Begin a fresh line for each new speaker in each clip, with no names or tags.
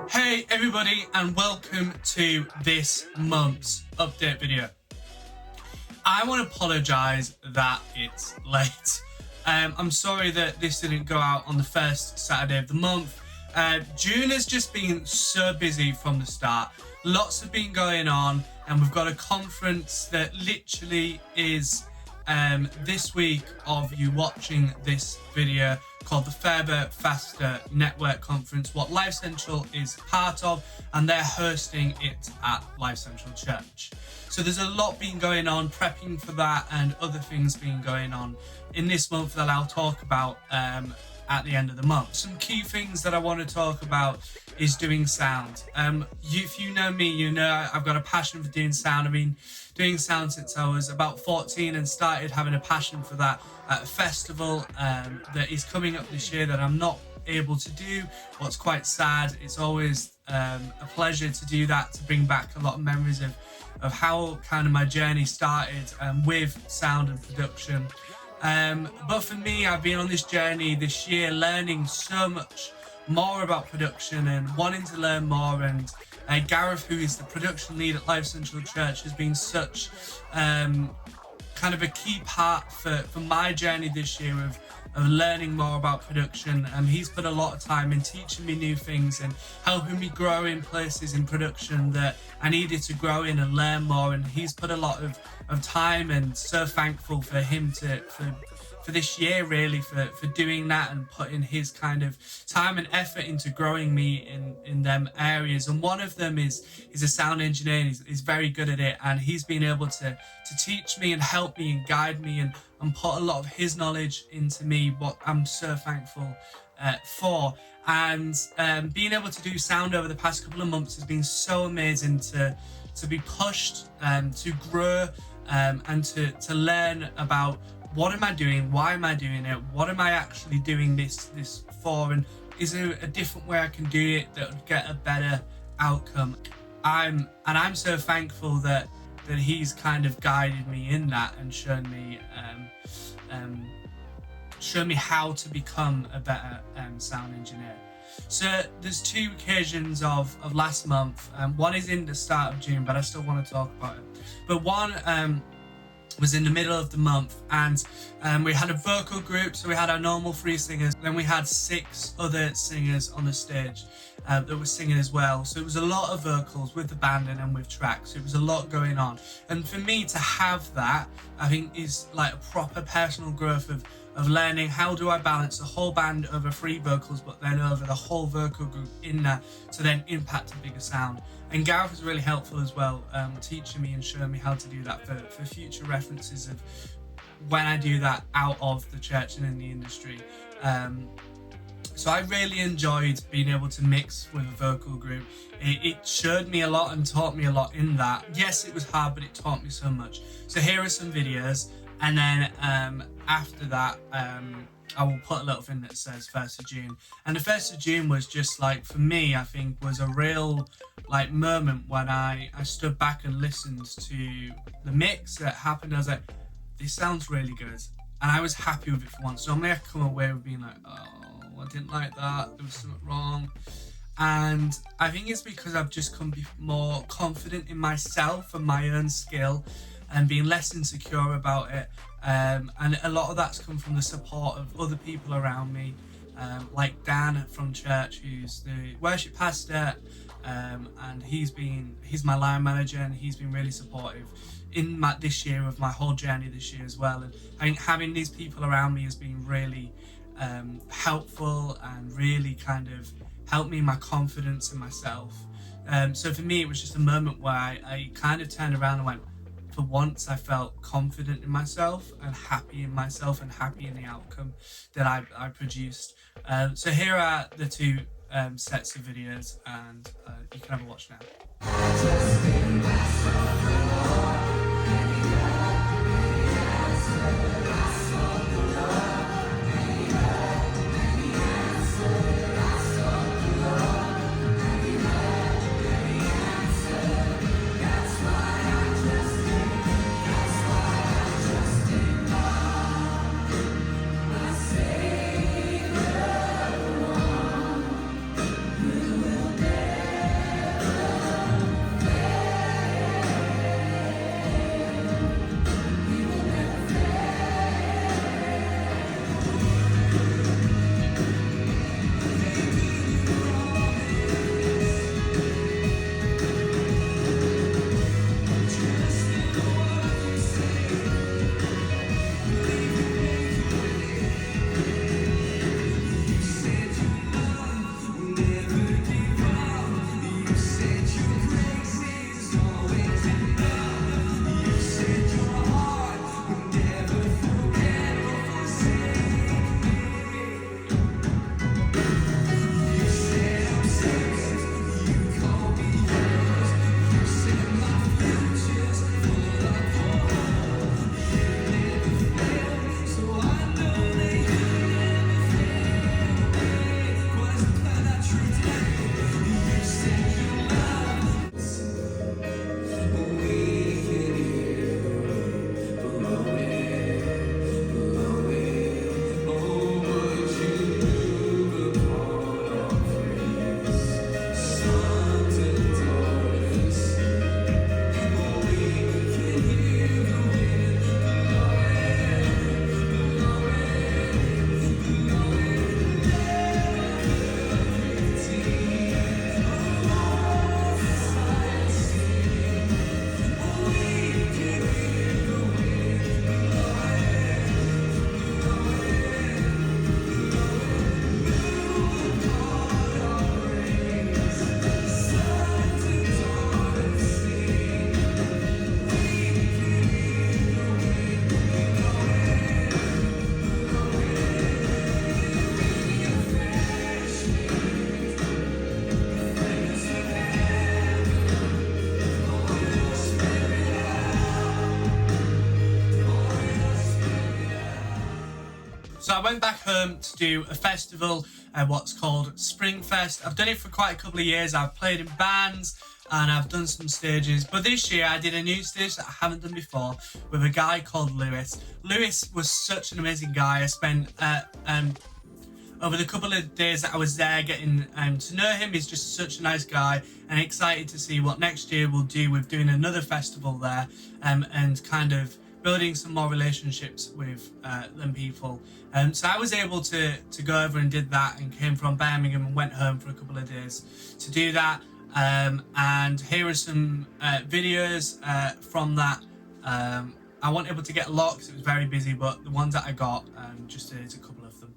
Hey everybody, and welcome to this month's update video. I want to apologise that it's late. I'm sorry that this didn't go out on the first Saturday of the month. June has just been so busy from the start. Lots have been going on, and we've got a conference that literally is this week of you watching this video, called the Further Faster Network Conference, what LifeCentral is part of, and they're hosting it at LifeCentral Church. So there's a lot been going on, prepping for that, and other things been going on in this month that I'll talk about at the end of the month. Some key things that I want to talk about is doing sound. If you know me, you know I've got a passion for doing sound. I've been doing sound since I was about 14 and started having a passion for that at a festival that is coming up this year that I'm not able to do. What's quite sad. It's always a pleasure to do that, to bring back a lot of memories of how kind of my journey started with sound and production. But for me, I've been on this journey this year learning so much more about production and wanting to learn more, and Gareth, who is the production lead at LifeCentral Church, has been such kind of a key part for my journey this year of learning more about production. He's put a lot of time in teaching me new things and helping me grow in places in production that I needed to grow in and learn more, and he's put a lot of time, and so thankful for him for this year, really, for doing that and putting his kind of time and effort into growing me in them areas. And one of them is he's a sound engineer, and he's very good at it, and he's been able to teach me and help me and guide me and put a lot of his knowledge into me, what I'm so thankful for. And being able to do sound over the past couple of months has been so amazing to be pushed, to grow, and to learn about what am I doing, why am I doing it, what am I actually doing this for, and is there a different way I can do it that would get a better outcome. I'm so thankful that he's kind of guided me in that and shown me how to become a better sound engineer. So there's two occasions of last month. One is in the start of June, but I still want to talk about it. But one was in the middle of the month, and we had a vocal group. So we had our normal 3 singers, then we had 6 other singers on the stage that were singing as well. So it was a lot of vocals with the band and with tracks. So it was a lot going on, and for me to have that, I think, is like a proper personal growth of learning how do I balance the whole band over 3 vocals, but then over the whole vocal group in that, to then impact a bigger sound. And Gareth was really helpful as well, teaching me and showing me how to do that for future references of when I do that out of the church and in the industry. So I really enjoyed being able to mix with a vocal group. It showed me a lot and taught me a lot in that. Yes, it was hard, but it taught me so much. So here are some videos, and then after that, I will put a little thing that says 1st of June. And the 1st of June was just like, for me, I think, was a real like moment when I stood back and listened to the mix that happened. I was like, this sounds really good. And I was happy with it for once. Normally I come away with being like, oh, I didn't like that, there was something wrong. And I think it's because I've just come be more confident in myself and my own skill, and being less insecure about it. And a lot of that's come from the support of other people around me, like Dan from church, who's the worship pastor, and he's my line manager, and he's been really supportive in this year of my whole journey this year as well. And I think having these people around me has been really helpful and really kind of helped me in my confidence in myself. So for me, it was just a moment where I kind of turned around and went, for once I felt confident in myself and happy in myself and happy in the outcome that I produced. So here are the 2 sets of videos, and you can have a watch now.
Who will dare
I went back home to do a festival, what's called Springfest. I've done it for quite a couple of years. I've played in bands and I've done some stages, but this year I did a new stage that I haven't done before with a guy called Lewis. Lewis was such an amazing guy. I spent over the couple of days that I was there getting to know him. He's just such a nice guy, and excited to see what next year we'll do with doing another festival there, and kind of building some more relationships with them people. So I was able to go over and did that, and came from Birmingham and went home for a couple of days to do that. And here are some videos from that. I wasn't able to get a lot because it was very busy, but the ones that I got, just a couple of them.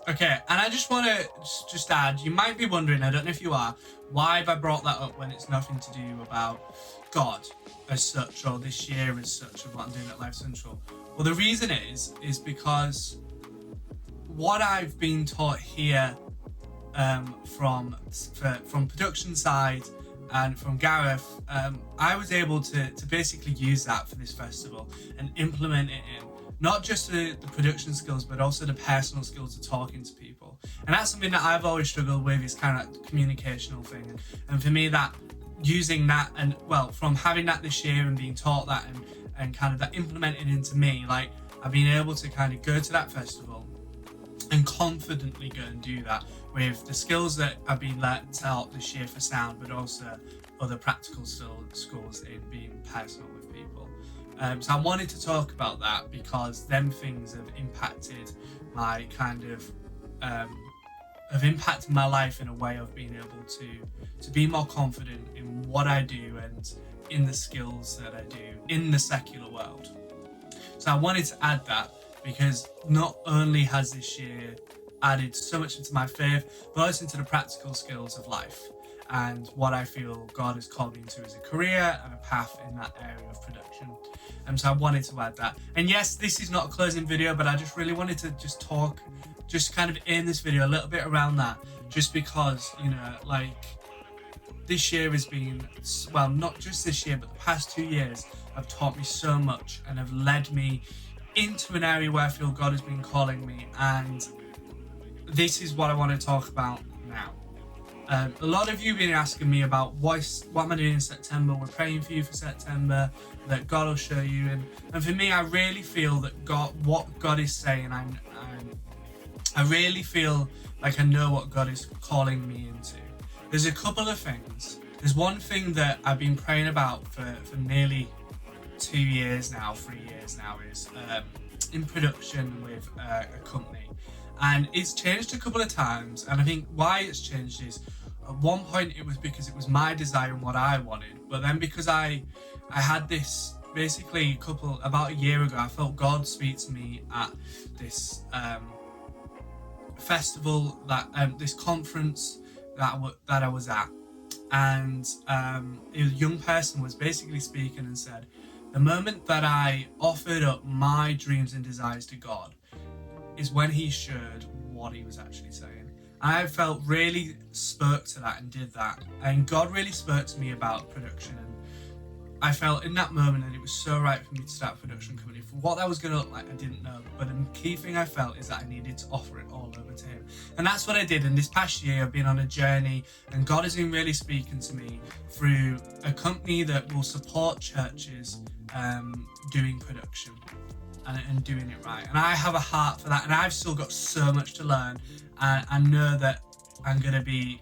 Okay, and I just want to just add, you might be wondering, I don't know if you are, why have I brought that up when it's nothing to do about God as such, or this year as such, of what I'm doing at LifeCentral? Well, the reason is because what I've been taught here from production side and from Gareth, I was able to basically use that for this festival and implement it in not just the production skills, but also the personal skills of talking to people. And that's something that I've always struggled with, is kind of that communicational thing. And for me, that using that, and well, from having that this year and being taught that and kind of that implemented into me, like I've been able to kind of go to that festival and confidently go and do that with the skills that I've been taught this year for sound, but also other practical skills in being personal with people. So I wanted to talk about that because them things have impacted my kind of have impacted my life in a way of being able to be more confident in what I do and in the skills that I do in the secular world. So I wanted to add that because not only has this year added so much into my faith, but also into the practical skills of life and what I feel God has called me to as a career and a path in that area of production. So I wanted to add that. And yes, this is not a closing video, but I just really wanted to just kind of aim this video a little bit around that, just because, you know, like this year has been, well, not just this year, but the past 2 years have taught me so much and have led me into an area where I feel God has been calling me, and this is what I want to talk about now. A lot of you have been asking me about what am I doing in September. We're praying for you for September, that God will show you. And for me, I really feel that what God is saying, I really feel like I know what God is calling me into. There's a couple of things. There's one thing that I've been praying about for nearly 2 years now, 3 years now, is in production with a company. And it's changed a couple of times, and I think why it's changed is At one point it was because it was my desire and what I wanted, but then because I had this basically about a year ago, I felt God speak to me at this festival, that this conference that I was at, and a young person was basically speaking and said, the moment that I offered up my dreams and desires to God is when he shared what he was actually saying. I felt really spoke to that and did that, and God really spoke to me about production, and I felt in that moment that it was so right for me to start a production company. For what that was going to look like, I didn't know, but the key thing I felt is that I needed to offer it all over to him, and that's what I did. And this past year I've been on a journey, and God has been really speaking to me through a company that will support churches doing production and doing it right, and I have a heart for that, and I've still got so much to learn. I know that I'm going to be,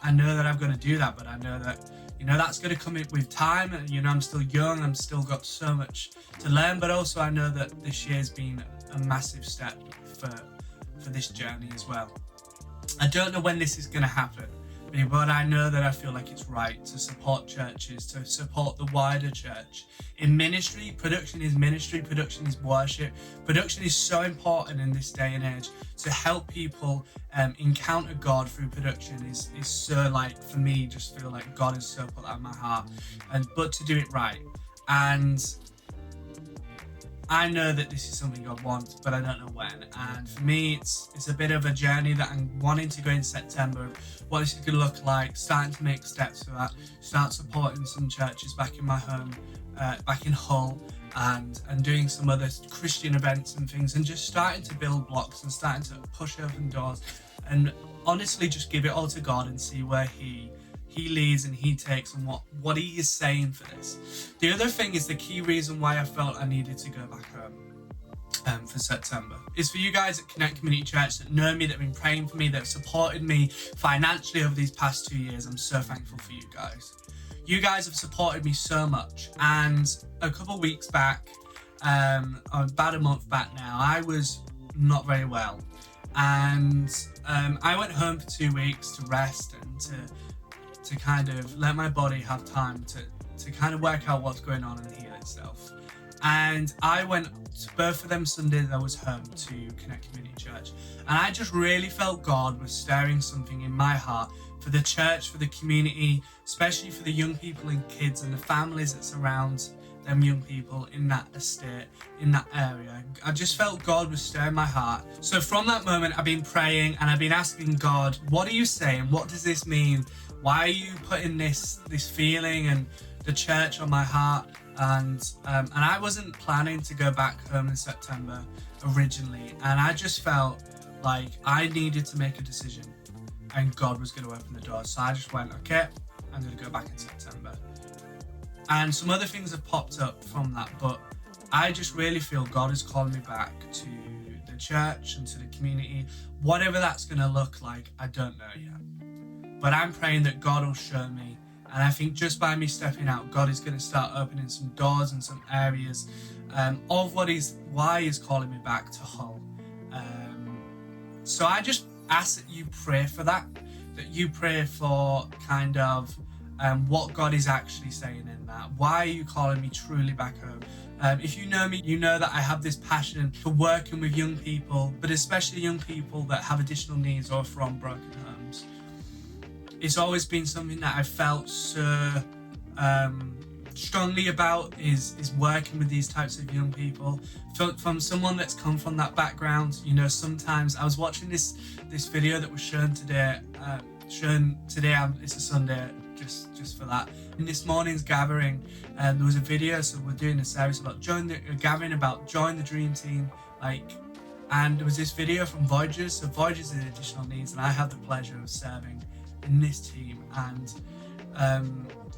I know that I've got to do that, but I know that, that's going to come with time, and, I'm still young, I'm still got so much to learn, but also I know that this year's been a massive step for this journey as well. I don't know when this is going to happen, but I know that I feel like it's right to support churches, to support the wider church. In ministry, production is ministry, production is worship. Production is so important in this day and age. To help people encounter God through production is so, like, for me, just feel like God has so put that in my heart. But to do it right. And I know that this is something God wants, but I don't know when. And for me, it's a bit of a journey that I'm wanting to go in September of what this is going to look like, starting to make steps for that, start supporting some churches back in my home, back in Hull, and doing some other Christian events and things, and just starting to build blocks and starting to push open doors, and honestly just give it all to God and see where He leads and He takes, and what He is saying for this. The other thing is the key reason why I felt I needed to go back home for September is for you guys at Connect Community Church that know me, that have been praying for me, that have supported me financially over these past 2 years. I'm so thankful for you guys. You guys have supported me so much, and a couple of weeks back, about a month back now, I was not very well, and I went home for 2 weeks to rest and to kind of let my body have time to kind of work out what's going on and heal itself. And I went to both of them Sundays. I was home to Connect Community Church, and I just really felt God was stirring something in my heart for the church, for the community, especially for the young people and kids and the families that surround them young people in that estate, in that area. I just felt God was stirring my heart. So from that moment, I've been praying and I've been asking God, what are you saying? What does this mean? Why are you putting this feeling and the church on my heart? And I wasn't planning to go back home in September originally, and I just felt like I needed to make a decision, and God was going to open the door. So I just went, okay, I'm going to go back in September. And some other things have popped up from that, but I just really feel God is calling me back to the church and to the community. Whatever that's going to look like, I don't know yet. But I'm praying that God will show me. And I think just by me stepping out, God is going to start opening some doors and some areas of why He's calling me back to Hull. So I just ask that you pray for that you pray for kind of what God is actually saying in that. Why are you calling me truly back home? If you know me, you know that I have this passion for working with young people, but especially young people that have additional needs or from broken homes. It's always been something that I felt so strongly about is working with these types of young people. From someone that's come from that background, sometimes I was watching this video that was shown today. It's a Sunday, just for that. In this morning's gathering, there was a video, so we're doing a service about join the dream team, and there was this video from Voyagers. So Voyagers is additional needs, and I have the pleasure of serving in this team. And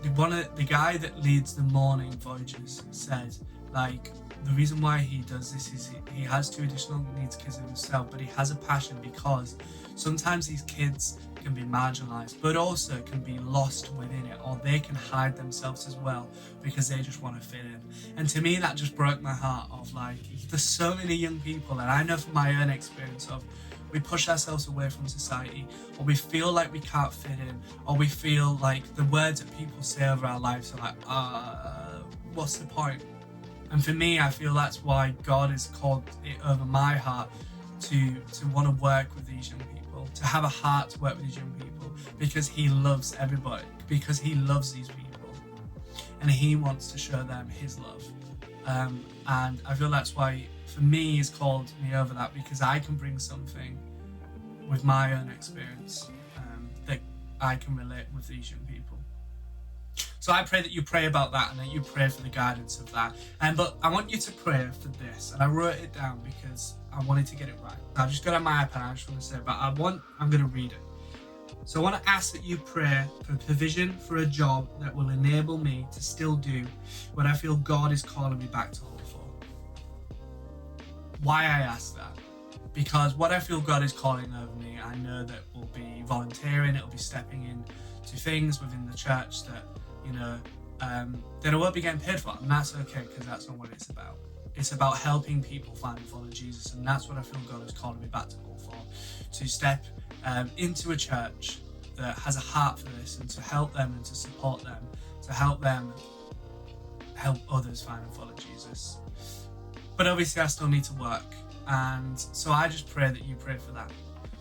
the guy that leads the morning Voyagers said, the reason why he does this is he has 2 additional needs kids of himself, but he has a passion because sometimes these kids can be marginalized, but also can be lost within it, or they can hide themselves as well because they just want to fit in. And to me, that just broke my heart of there's so many young people, and I know from my own experience of we push ourselves away from society, or we feel like we can't fit in, or we feel like the words that people say over our lives are like, what's the point? And for me, I feel that's why God has called it over my heart to want to work with these young people, to have a heart to work with these young people, because he loves everybody, because he loves these people, and he wants to show them his love. And I feel that's why, for me, he's called me over that, because I can bring something with my own experience that I can relate with these young people. So I pray that you pray about that, and that you pray for the guidance of that. But I want you to pray for this, and I wrote it down because I wanted to get it right. I've just got it on my iPad, I just want to say it, but I'm going to read it. So I want to ask that you pray for provision for a job that will enable me to still do what I feel God is calling me back to Hull for. Why I ask that? Because what I feel God is calling over me, I know that will be volunteering, it'll be stepping in to things within the church that, that I won't be getting paid for, and that's okay, because that's not what it's about. It's about helping people find and follow Jesus, and that's what I feel God is calling me back to Hull for, to step into a church that has a heart for this, and to help them and to support them, to help them help others find and follow Jesus. But obviously I still need to work, and so I just pray that you pray for that.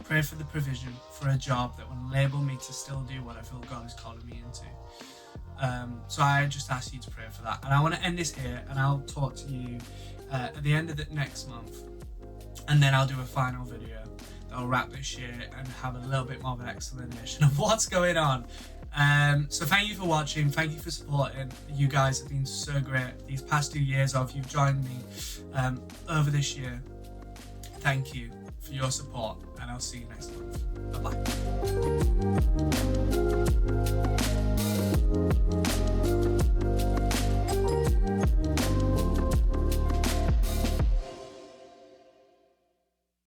Pray for the provision for a job that will enable me to still do what I feel God is calling me into. So I just ask you to pray for that. And I want to end this here, and I'll talk to you at the end of the next month, and then I'll do a final video that'll wrap this year and have a little bit more of an explanation of what's going on. So thank you for watching, thank you for supporting. You guys have been so great these past 2 years, or if you've joined me over this year. Thank you for your support, and I'll see you next month. Bye bye.